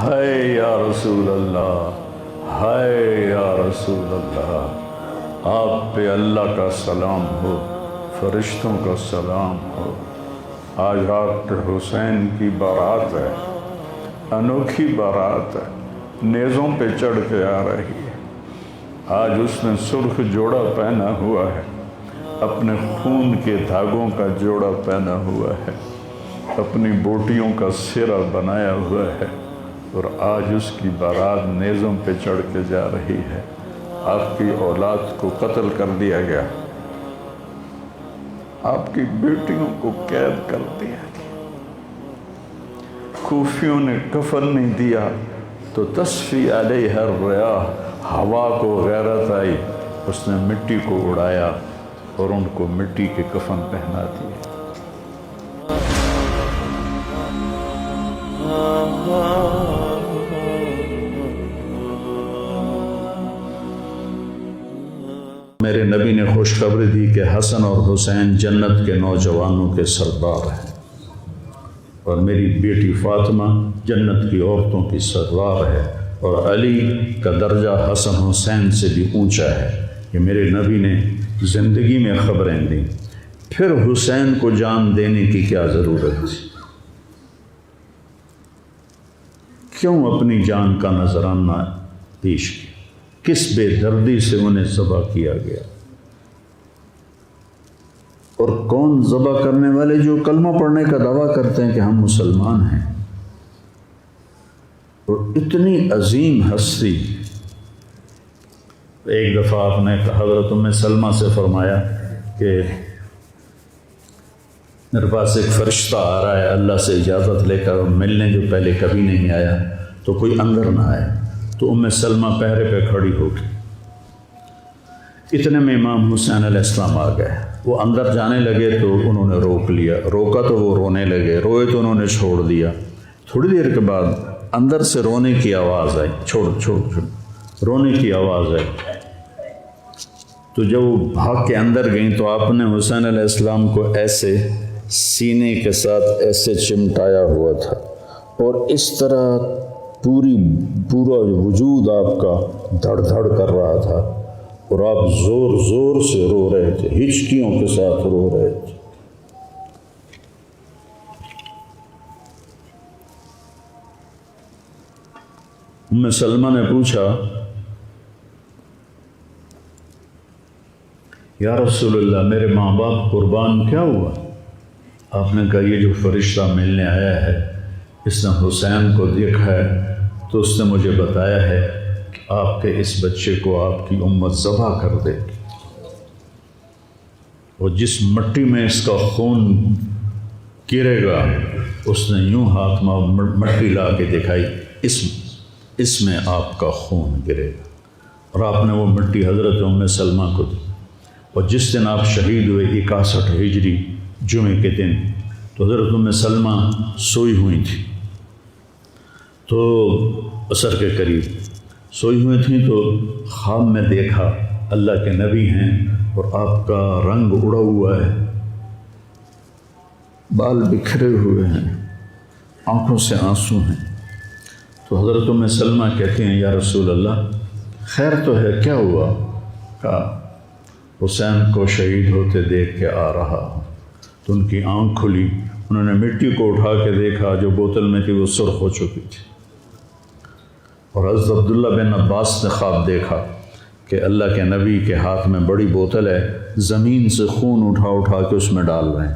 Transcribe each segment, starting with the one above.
ہے یا رسول اللہ، ہے یا رسول اللہ، آپ پہ اللہ کا سلام ہو، فرشتوں کا سلام ہو۔ آج ڈاکٹر حسین کی بارات ہے، انوکھی بارات ہے، نیزوں پہ چڑھ کے آ رہی ہے۔ آج اس نے سرخ جوڑا پہنا ہوا ہے، اپنے خون کے دھاگوں کا جوڑا پہنا ہوا ہے، اپنی بوٹیوں کا سرہ بنایا ہوا ہے، اور آج اس کی بارات نیزوں پہ چڑھ کے جا رہی ہے۔ آپ کی اولاد کو قتل کر دیا گیا، آپ کی بیٹیوں کو قید کر دیا گیا، کوفیوں نے کفن نہیں دیا تو تصفی علیہ الریاح، ہوا کو غیرت آئی، اس نے مٹی کو اڑایا اور ان کو مٹی کے کفن پہنا دیے۔ میرے نبی نے خوشخبری دی کہ حسن اور حسین جنت کے نوجوانوں کے سردار ہیں، اور میری بیٹی فاطمہ جنت کی عورتوں کی سردار ہے، اور علی کا درجہ حسن حسین سے بھی اونچا ہے۔ کہ میرے نبی نے زندگی میں خبریں دیں، پھر حسین کو جان دینے کی کیا ضرورت تھی؟ کیوں اپنی جان کا نذرانہ پیش کیا؟ کس بے دردی سے انہیں ذبح کیا گیا؟ اور کون ذبح کرنے والے جو کلمہ پڑھنے کا دعویٰ کرتے ہیں کہ ہم مسلمان ہیں، اور اتنی عظیم ہستی۔ ایک دفعہ آپ نے حضرت ام سلمہ سے فرمایا کہ میرے پاس ایک فرشتہ آ رہا ہے اللہ سے اجازت لے کر، ملنے جو پہلے کبھی نہیں آیا، تو کوئی اندر نہ آئے۔ تو ام سلمہ پہرے پہ کھڑی ہو گئی۔ اتنے میں امام حسین علیہ السلام آ گئے، وہ اندر جانے لگے تو انہوں نے روک لیا، روکا تو وہ رونے لگے، روئے تو انہوں نے چھوڑ دیا۔ تھوڑی دیر کے بعد اندر سے رونے کی آواز آئی، چھوڑ رونے کی آواز آئی۔ تو جب وہ بھاگ کے اندر گئیں تو آپ نے حسین علیہ السلام کو ایسے سینے کے ساتھ ایسے چمٹایا ہوا تھا، اور اس طرح پورا وجود آپ کا دھڑ دھڑ کر رہا تھا، اور آپ زور زور سے رو رہے تھے، ہچکیوں کے ساتھ رو رہے تھے۔ ام سلمہ نے پوچھا، یا رسول اللہ میرے ماں باپ قربان کیا ہوا؟ آپ نے کہا یہ جو فرشتہ ملنے آیا ہے اس نے حسین کو دیکھا ہے، تو اس نے مجھے بتایا ہے کہ آپ کے اس بچے کو آپ کی امت ذبح کر دے گی، اور جس مٹی میں اس کا خون گرے گا، اس نے یوں ہاتھ میں مٹی لا کے دکھائی، اس میں آپ کا خون گرے گا، اور آپ نے وہ مٹی حضرت ام سلمہ کو دی۔ اور جس دن آپ شہید ہوئے 61 ہجری جمعے کے دن، تو حضرت ام سلمہ سوئی ہوئی تھی، تو عصر کے قریب سوئی ہوئی تھیں، تو خواب میں دیکھا اللہ کے نبی ہیں اور آپ کا رنگ اڑا ہوا ہے، بال بکھرے ہوئے ہیں، آنکھوں سے آنسو ہیں۔ تو حضرت ام سلمہ کہتے ہیں یا رسول اللہ خیر تو ہے، کیا ہوا؟ کہا حسین کو شہید ہوتے دیکھ کے آ رہا ہوں۔ تو ان کی آنکھ کھلی، انہوں نے مٹی کو اٹھا کے دیکھا، جو بوتل میں تھی وہ سرخ ہو چکی تھی، اور حضرت عبداللہ بن عباس نے خواب دیکھا کہ اللہ کے نبی کے ہاتھ میں بڑی بوتل ہے، زمین سے خون اٹھا کے اس میں ڈال رہے ہیں۔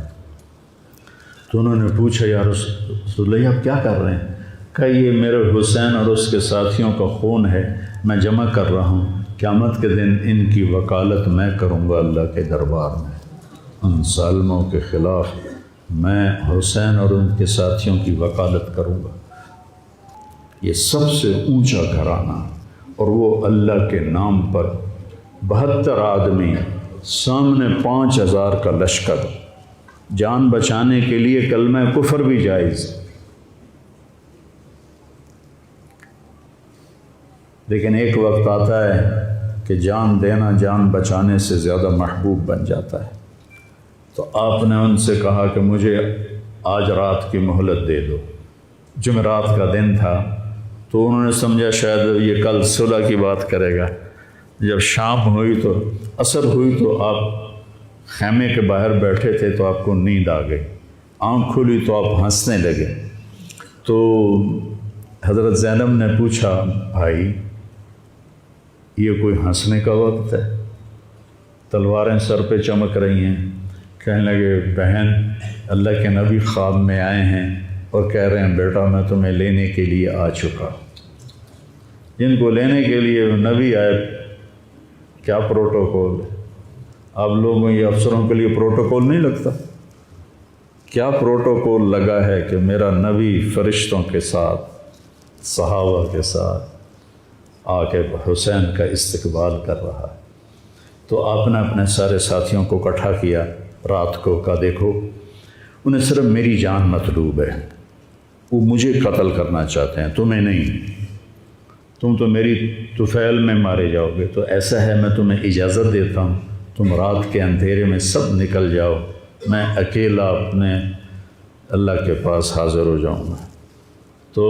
تو انہوں نے پوچھا یا رسول اللہ آپ کیا کر رہے ہیں؟ کہ یہ میرے حسین اور اس کے ساتھیوں کا خون ہے، میں جمع کر رہا ہوں، قیامت کے دن ان کی وکالت میں کروں گا اللہ کے دربار میں، ان ظالموں کے خلاف میں حسین اور ان کے ساتھیوں کی وکالت کروں گا۔ یہ سب سے اونچا گھرانہ، اور وہ اللہ کے نام پر 72 آدمی، سامنے 5000 کا لشکر، جان بچانے کے لیے کلمہ کفر بھی جائز، لیکن ایک وقت آتا ہے کہ جان دینا جان بچانے سے زیادہ محبوب بن جاتا ہے۔ تو آپ نے ان سے کہا کہ مجھے آج رات کی مہلت دے دو۔ جمعرات کا دن تھا، تو انہوں نے سمجھا شاید یہ کل صلح کی بات کرے گا۔ جب شام ہوئی تو عصر ہوئی تو آپ خیمے کے باہر بیٹھے تھے تو آپ کو نیند آ گئی، آنکھ کھلی تو آپ ہنسنے لگے۔ تو حضرت زینب نے پوچھا بھائی یہ کوئی ہنسنے کا وقت ہے؟ تلواریں سر پہ چمک رہی ہیں۔ کہنے لگے بہن اللہ کے نبی خواب میں آئے ہیں اور کہہ رہے ہیں بیٹا میں تمہیں لینے کے لیے آ چکا۔ جن کو لینے کے لیے نبی آئے کیا پروٹوکول ہے؟ آپ لوگوں یہ افسروں کے لیے پروٹوکول نہیں لگتا؟ کیا پروٹوکول لگا ہے کہ میرا نبی فرشتوں کے ساتھ صحابہ کے ساتھ آ کے حسین کا استقبال کر رہا ہے۔ تو آپ نے اپنے سارے ساتھیوں کو اکٹھا کیا رات کو، کہا دیکھو انہیں صرف میری جان مطلوب ہے، وہ مجھے قتل کرنا چاہتے ہیں تمہیں نہیں، تم تو میری طفیل میں مارے جاؤ گے۔ تو ایسا ہے میں تمہیں اجازت دیتا ہوں تم رات کے اندھیرے میں سب نکل جاؤ، میں اکیلا اپنے اللہ کے پاس حاضر ہو جاؤں گا۔ تو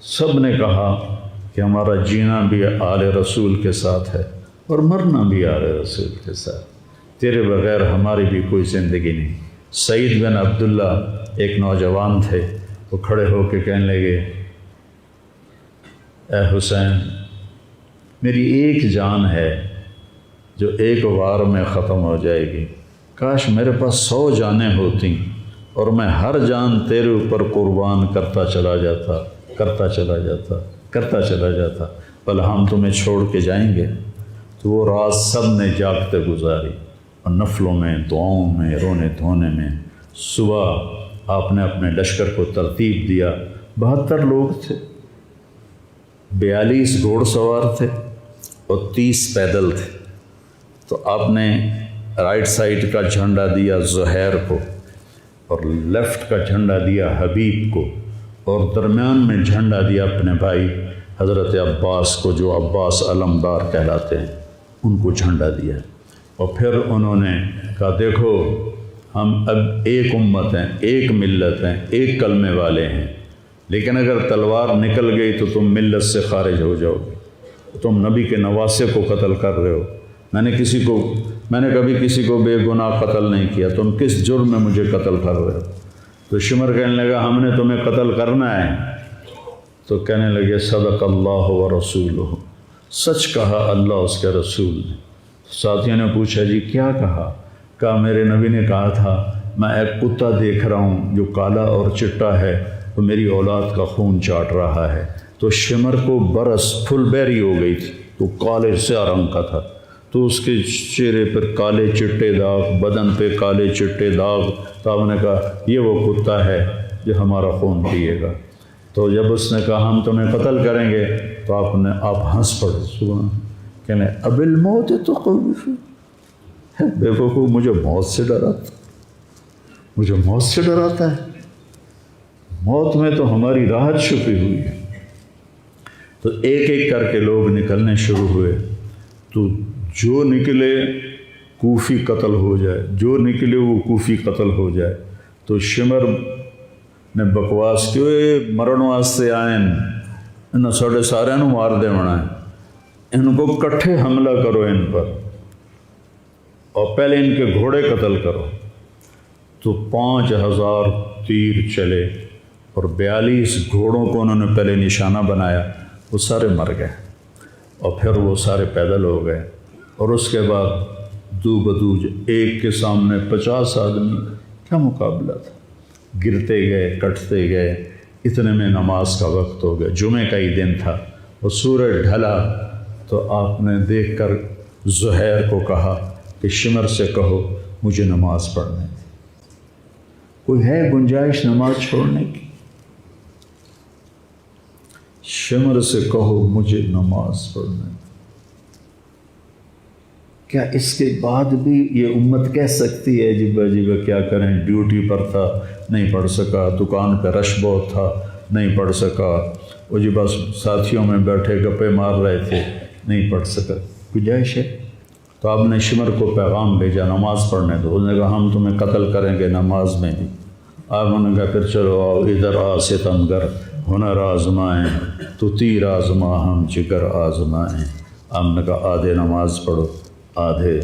سب نے کہا کہ ہمارا جینا بھی آل رسول کے ساتھ ہے اور مرنا بھی آل رسول کے ساتھ، تیرے بغیر ہماری بھی کوئی زندگی نہیں۔ سعید بن عبداللہ ایک نوجوان تھے، وہ کھڑے ہو کے کہنے لگے اے حسین میری ایک جان ہے جو ایک وار میں ختم ہو جائے گی، کاش میرے پاس 100 جانیں ہوتیں اور میں ہر جان تیرے اوپر قربان کرتا چلا جاتا بل ہم تمہیں چھوڑ کے جائیں گے۔ تو وہ رات سب نے جاگتے گزاری اور نفلوں میں، دعاؤں میں، رونے دھونے میں۔ صبح آپ نے اپنے لشکر کو ترتیب دیا، 72 لوگ تھے، 42 گھوڑ سوار تھے اور 30 پیدل تھے۔ تو آپ نے رائٹ سائڈ کا جھنڈا دیا زہیر کو اور لیفٹ کا جھنڈا دیا حبیب کو اور درمیان میں جھنڈا دیا اپنے بھائی حضرت عباس کو، جو عباس علمدار کہلاتے ہیں، ان کو جھنڈا دیا۔ اور پھر انہوں نے کہا دیکھو ہم اب ایک امت ہیں، ایک ملت ہیں، ایک کلمے والے ہیں، لیکن اگر تلوار نکل گئی تو تم ملت سے خارج ہو جاؤ گے، تم نبی کے نواسے کو قتل کر رہے ہو، میں نے کبھی کسی کو بے گناہ قتل نہیں کیا، تم کس جرم میں مجھے قتل کر رہے ہو؟ تو شمر کہنے لگا ہم نے تمہیں قتل کرنا ہے۔ تو کہنے لگے صدق اللہ و رسولہ، سچ کہا اللہ اس کے رسول نے۔ ساتھیوں نے پوچھا جی کیا کہا؟ کہا میرے نبی نے کہا تھا میں ایک کتا دیکھ رہا ہوں جو کالا اور چٹا ہے، وہ میری اولاد کا خون چاٹ رہا ہے۔ تو شمر کو برس پھل بیری ہو گئی تھی، تو کالے سیاہ رنگ کا تھا، تو اس کے چہرے پر کالے چٹے داغ، بدن پہ کالے چٹے داغ۔ تو آپ نے کہا یہ وہ کتا ہے جو ہمارا خون پیے گا۔ تو جب اس نے کہا ہم تمہیں قتل کریں گے تو آپ ہنس پڑے، سبحان، کہنے اب الموت تو خوف ہے، بے وقوف مجھے موت سے ڈراتا ہے، موت میں تو ہماری راحت چھپی ہوئی ہے۔ تو ایک ایک کر کے لوگ نکلنے شروع ہوئے، تو جو نکلے کوفی قتل ہو جائے، جو نکلے وہ کوفی قتل ہو جائے۔ تو شمر نے بکواس کی مرن واسطے آئے انہوں ساڑھے سارے مار دے ہونا ہے، ان کو کٹھے حملہ کرو ان پر اور پہلے ان کے گھوڑے قتل کرو۔ تو 5000 تیر چلے اور 42 گھوڑوں کو انہوں نے پہلے نشانہ بنایا، وہ سارے مر گئے اور پھر وہ سارے پیدل ہو گئے۔ اور اس کے بعد دو بدو ایک کے سامنے 50 آدمی، کیا مقابلہ تھا، گرتے گئے کٹتے گئے، اتنے میں نماز کا وقت ہو گیا، جمعہ کا ہی دن تھا اور سورج ڈھلا۔ تو آپ نے دیکھ کر زہیر کو کہا کہ شمر سے کہو مجھے نماز پڑھنے دے، کوئی ہے گنجائش نماز چھوڑنے کی؟ شمر سے کہو مجھے نماز پڑھنے دے۔ کیا اس کے بعد بھی یہ امت کہہ سکتی ہے جی کیا کریں، ڈیوٹی پر تھا نہیں پڑھ سکا، دکان پہ رش بہت تھا نہیں پڑھ سکا، وہ جی بس ساتھیوں میں بیٹھے گپے مار رہے تھے نہیں پڑھ سکا، گنجائش ہے؟ تو آپ نے شمر کو پیغام بھیجا نماز پڑھنے دو، اس نے کہا ہم تمہیں قتل کریں گے نماز میں بھی۔ آپ نے کہا پھر چلو آؤ ادھر ستم گر، ہنر آزمائیں تو تیر آزما ہم جگر آزمائیں۔ آپ نے کہا آدھے نماز پڑھو آدھے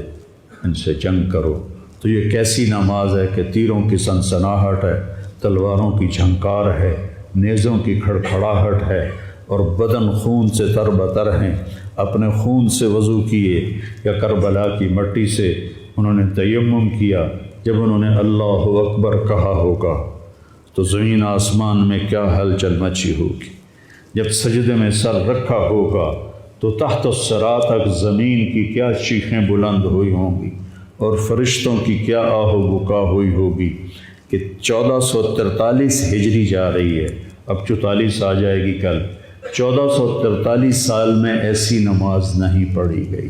ان سے جنگ کرو۔ تو یہ کیسی نماز ہے کہ تیروں کی سنسناہٹ ہے، تلواروں کی جھنکار ہے، نیزوں کی کھڑکھڑاہٹ ہے، اور بدن خون سے تر بتر ہیں۔ اپنے خون سے وضو کیے یا کربلا کی مٹی سے انہوں نے تیمم کیا۔ جب انہوں نے اللہ اکبر کہا ہوگا تو زمین آسمان میں کیا ہلچل مچی ہوگی۔ جب سجدے میں سر رکھا ہوگا تو تحت الثری تک زمین کی کیا چیخیں بلند ہوئی ہوں گی، اور فرشتوں کی کیا آہ و بکا ہوئی ہوگی کہ 1443 ہجری جا رہی ہے، اب 44 آ جائے گی کل۔ 1443 سال میں ایسی نماز نہیں پڑھی گئی۔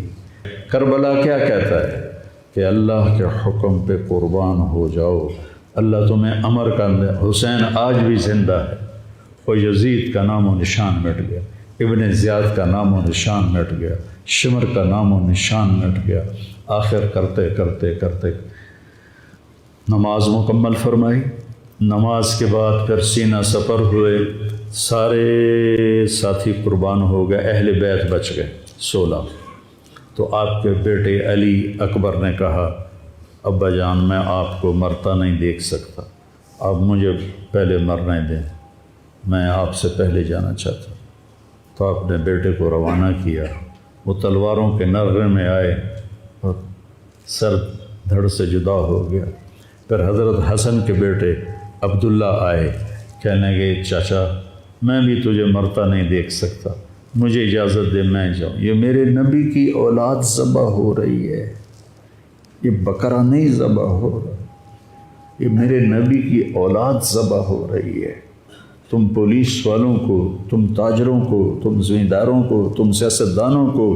کربلا کیا کہتا ہے کہ اللہ کے حکم پہ قربان ہو جاؤ، اللہ تمہیں امر کر دے۔ حسین آج بھی زندہ ہے، اور یزید کا نام و نشان مٹ گیا، ابن زیاد کا نام و نشان مٹ گیا، شمر کا نام و نشان مٹ گیا۔ آخر کرتے کرتے کرتے نماز مکمل فرمائی۔ نماز کے بعد پھر سینہ سفر ہوئے، سارے ساتھی قربان ہو گئے، اہل بیت بچ گئے 16۔ تو آپ کے بیٹے علی اکبر نے کہا ابا جان میں آپ کو مرتا نہیں دیکھ سکتا، آپ مجھے پہلے مرنے دیں، میں آپ سے پہلے جانا چاہتا ہوں۔ تو آپ نے بیٹے کو روانہ کیا، وہ تلواروں کے نغمے میں آئے اور سر دھڑ سے جدا ہو گیا۔ پھر حضرت حسن کے بیٹے عبداللہ آئے، کہنے گے چاچا میں بھی تجھے مرتا نہیں دیکھ سکتا، مجھے اجازت دے میں جاؤں، یہ میرے نبی کی اولاد ذبح ہو رہی ہے، یہ بکرا نہیں ذبح ہو رہا، یہ میرے نبی کی اولاد ذبح ہو رہی ہے۔ تم پولیس والوں کو، تم تاجروں کو، تم زمینداروں کو، تم سیاستدانوں کو،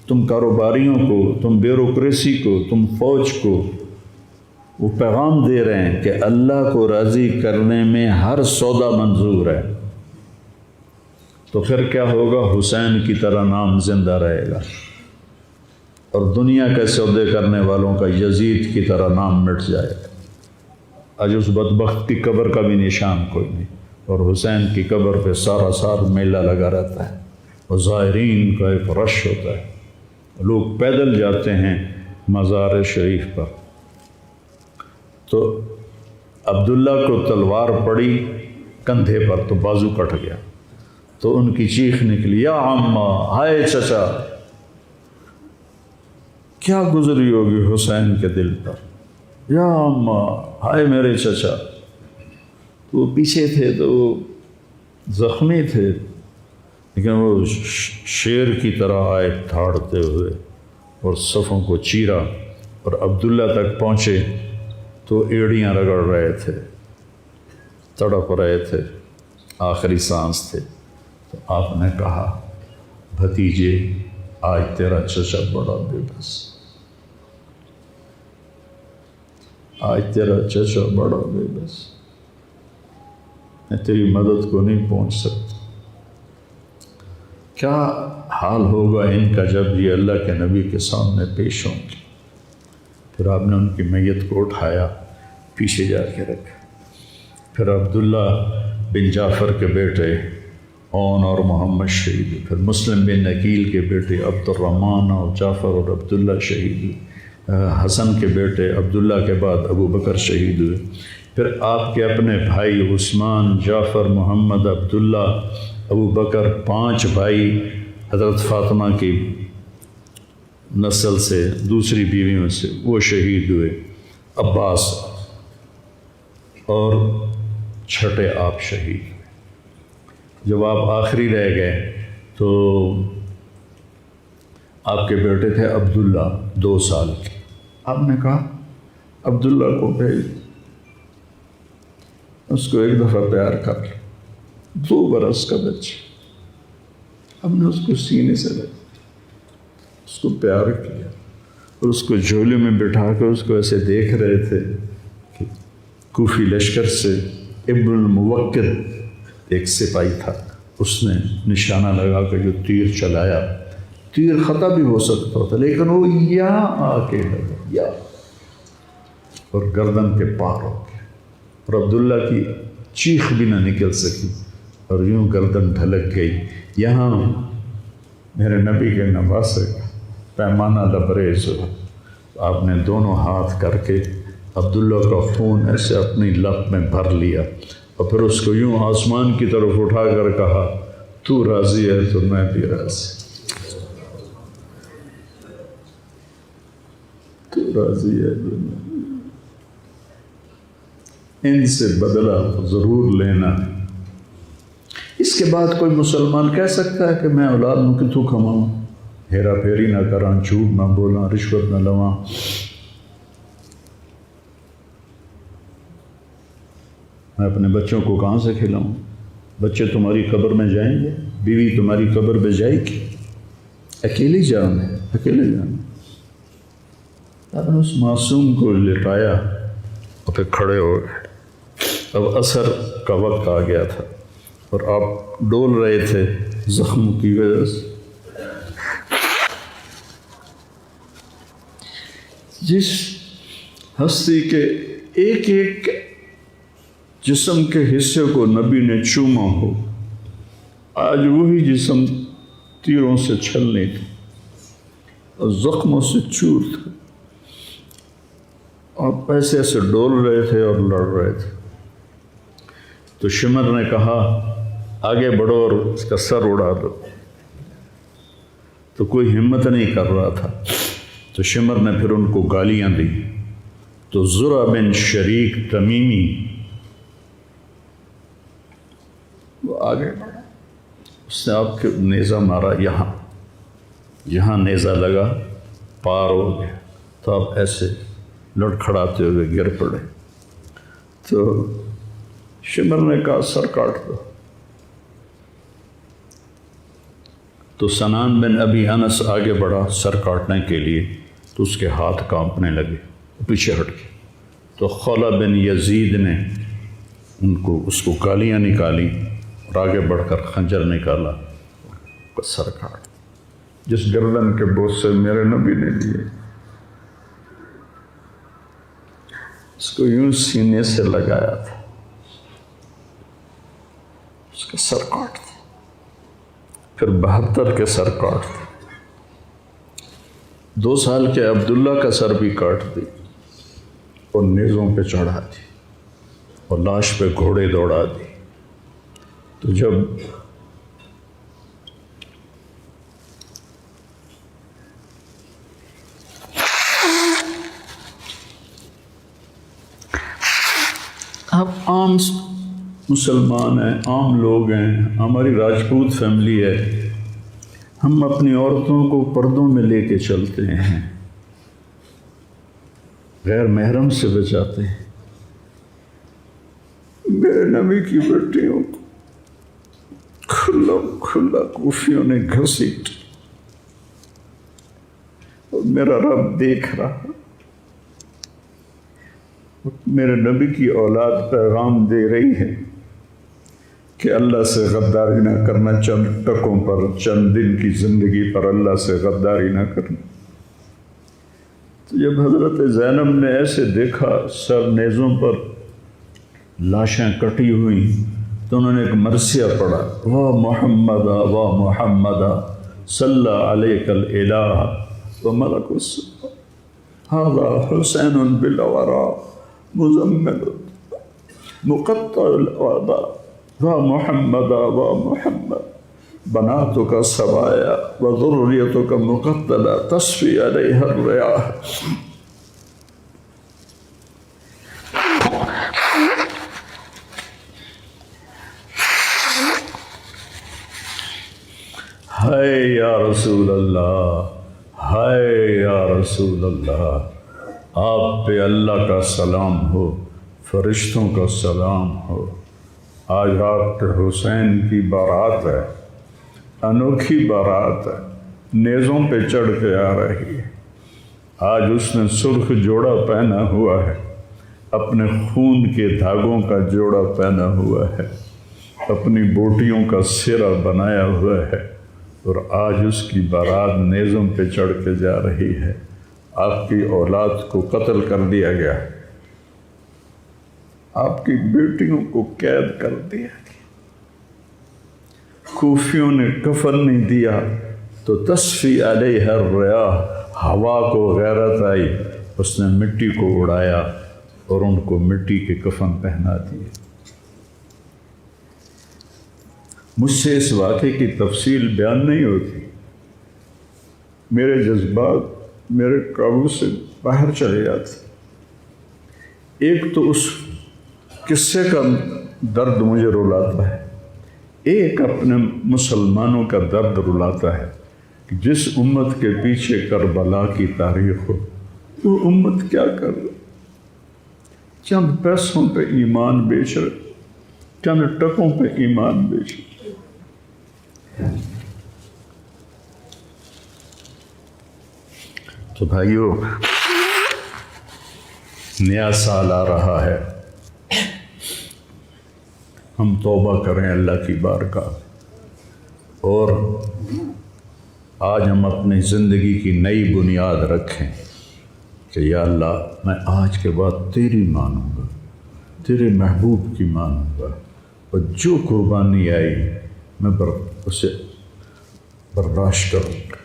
تم کاروباریوں کو، تم بیوروکریسی کو، تم فوج کو وہ پیغام دے رہے ہیں کہ اللہ کو راضی کرنے میں ہر سودا منظور ہے۔ تو پھر کیا ہوگا؟ حسین کی طرح نام زندہ رہے گا، اور دنیا کے سودے کرنے والوں کا یزید کی طرح نام مٹ جائے گا۔ آج اس بدبخت کی قبر کا بھی نشان کوئی نہیں، اور حسین کی قبر پہ سارا سال میلہ لگا رہتا ہے، اور زائرین کا ایک رش ہوتا ہے، لوگ پیدل جاتے ہیں مزار شریف پر۔ تو عبداللہ کو تلوار پڑی کندھے پر تو بازو کٹ گیا، تو ان کی چیخ نکلی یا عمّا، ہائے چچا، کیا گزری ہوگی حسین کے دل پر، یا عمّا، ہائے میرے چچا۔ وہ پیچھے تھے تو وہ زخمی تھے، لیکن وہ شیر کی طرح آئے دھاڑتے ہوئے اور صفوں کو چیرا، اور عبداللہ تک پہنچے تو ایڑیاں رگڑ رہے تھے، تڑپ رہے تھے، آخری سانس تھے۔ تو آپ نے کہا بھتیجے آج تیرا چچا بڑا بے بس، آج تیرا چچا بڑا بے بس، میں تیری مدد کو نہیں پہنچ سکتا۔ کیا حال ہوگا ان کا جب یہ اللہ کے نبی کے سامنے پیش ہوں گے۔ پھر آپ نے ان کی میت کو اٹھایا، پیچھے جا کے رکھا۔ پھر عبداللہ بن جعفر کے بیٹے اون اور محمد شہید ہوئے، پھر مسلم بن عقیل کے بیٹے عبد الرحمن اور جعفر اور عبداللہ شہید ہوئے، حسن کے بیٹے عبداللہ کے بعد ابو بکر شہید ہوئے، پھر آپ کے اپنے بھائی عثمان، جعفر، محمد، عبداللہ، ابو بکر، 5 بھائی حضرت فاطمہ کی نسل سے، دوسری بیویوں سے، وہ شہید ہوئے، عباس، اور چھٹے آپ شہید ہوئے۔ جب آپ آخری رہ گئے تو آپ کے بیٹے تھے عبداللہ 2 سال کے، آپ نے کہا عبداللہ کو بھیج، اس کو ایک دفعہ پیار کر، 2 برس کا بچہ، ہم نے اس کو سینے سے لگا، اس کو پیار کیا، اور اس کو جھولے میں بٹھا کر اس کو ایسے دیکھ رہے تھے کہ کوفی لشکر سے ابن الموکل ایک سپاہی تھا، اس نے نشانہ لگا کر جو تیر چلایا، تیر خطا بھی ہو سکتا تھا لیکن وہ یہاں آ کے لگا، یا اور گردن کے پار ہو گیا، اور عبداللہ کی چیخ بھی نہ نکل سکی، اور یوں گردن ڈھلک گئی۔ یہاں میرے نبی کے نواسے کا پیمانہ لبریز ہوا، آپ نے دونوں ہاتھ کر کے عبداللہ کا خون ایسے اپنی لب میں بھر لیا، اور پھر اس کو یوں آسمان کی طرف اٹھا کر کہا، تو راضی ہے تو میں بھی راضی، تو راضی ہے تو میں۔ ان سے بدلہ ضرور لینا۔ اس کے بعد کوئی مسلمان کہہ سکتا ہے کہ میں اولاد نو کتوں کماؤں، ہیرا پھیری نہ کراں، جھوٹ نہ بولاں، رشوت نہ لواں، میں اپنے بچوں کو کہاں سے کھلاؤں؟ بچے تمہاری قبر میں جائیں گے، بیوی تمہاری قبر پہ جائے گی، اکیلی جانا ہے، اکیلے جانا۔ آپ نے اس معصوم کو لٹایا اور پھر کھڑے ہو گئے۔ اب عصر کا وقت آ گیا تھا اور آپ ڈول رہے تھے زخم کی وجہ سے۔ جس ہستی کے ایک ایک جسم کے حصے کو نبی نے چوما ہو، آج وہی جسم تیروں سے چھلنے تھا اور زخموں سے چور تھا۔ آپ ایسے ایسے ڈول رہے تھے اور لڑ رہے تھے۔ تو شمر نے کہا آگے بڑھو اور اس کا سر اڑا دو، تو کوئی ہمت نہیں کر رہا تھا۔ تو شمر نے پھر ان کو گالیاں دی۔ تو زرع بن شریک تمیمی وہ آگے بڑھا، اس نے آپ کے نیزہ مارا، یہاں نیزہ لگا، پار ہو گیا، تو آپ ایسے لڑکھڑاتے ہوئے گر پڑے۔ تو شمر نے کہا سر کاٹ دو۔ تو سنان بن ابی انس آگے بڑھا سر کاٹنے کے لیے، تو اس کے ہاتھ کانپنے لگے، پیچھے ہٹ گئے۔ تو خولہ بن یزید نے اس کو گالیاں نکالی اور آگے بڑھ کر خنجر نکالا، اس کا سر کاٹ، جس گردن کے بوسے میرے نبی نے لیے، اس کو یوں سینے سے لگایا تھا، اس کا سر کاٹ دیا۔ پھر 72 کے سر کاٹ دیا، 2 سال کے عبداللہ کا سر بھی کاٹ دی اور نیزوں پہ چڑھا دی اور لاش پہ گھوڑے دوڑا دی۔ تو جب آپ عام مسلمان ہیں، عام لوگ ہیں، ہماری راجپوت فیملی ہے، ہم اپنی عورتوں کو پردوں میں لے کے چلتے ہیں، غیر محرم سے بچاتے ہیں۔ میرے نبی کی بیٹیوں کو کھلا کوفیوں نے گھسیٹ، اور میرا رب دیکھ رہا، میرے نبی کی اولاد پیغام دے رہی ہے کہ اللہ سے غداری نہ کرنا، چند ٹکوں پر، چند دن کی زندگی پر اللہ سے غداری نہ کرنا۔ تو جب حضرت زینب نے ایسے دیکھا سر نیزوں پر لاشیں کٹی ہوئی، تو انہوں نے ایک مرثیہ پڑھا، واہ محمدہ واہ محمدہ صلی علیک الالہ وملک السماء ھذا حسین بالورا مزمل مقطع الوبا واہ محمدہ واہ محمد بناتک سبایا وذریتک مقتلہ تصفی علیہ الریاح۔ ہائے یا رسول اللہ، ہائے یا رسول اللہ، آپ پہ اللہ کا سلام ہو، فرشتوں کا سلام ہو۔ آج آپ حسین کی بارات ہے، انوکھی بارات ہے، نیزوں پہ چڑھ کے آ رہی ہے۔ آج اس نے سرخ جوڑا پہنا ہوا ہے، اپنے خون کے دھاگوں کا جوڑا پہنا ہوا ہے، اپنی بوٹیوں کا سرہ بنایا ہوا ہے، اور آج اس کی بارات نیزوں پہ چڑھ کے جا رہی ہے۔ آپ کی اولاد کو قتل کر دیا گیا، آپ کی بیٹیوں کو قید کر دیا گیا، کوفیوں نے کفن نہیں دیا تو تصفی علیہ الریاح، ہوا کو غیرت آئی، اس نے مٹی کو اڑایا اور ان کو مٹی کے کفن پہنا دیے۔ مجھ سے اس واقعے کی تفصیل بیان نہیں ہوتی، میرے جذبات میرے قابو سے باہر چلے جاتے۔ ایک تو اس قصے کا درد مجھے رلاتا ہے، ایک اپنے مسلمانوں کا درد رلاتا ہے کہ جس امت کے پیچھے کربلا کی تاریخ ہو، وہ امت کیا کر رہی؟ چند پیسوں پہ ایمان بیچ رہے، چند ٹکوں پہ ایمان بیچ رہے۔ تو بھائیو، نیا سال آ رہا ہے، ہم توبہ کریں اللہ کی بارگاہ، اور آج ہم اپنی زندگی کی نئی بنیاد رکھیں کہ یا اللہ میں آج کے بعد تیری مانوں گا، تیرے محبوب کی مانوں گا، اور جو قربانی آئی میں اسے برداشت کروں گا۔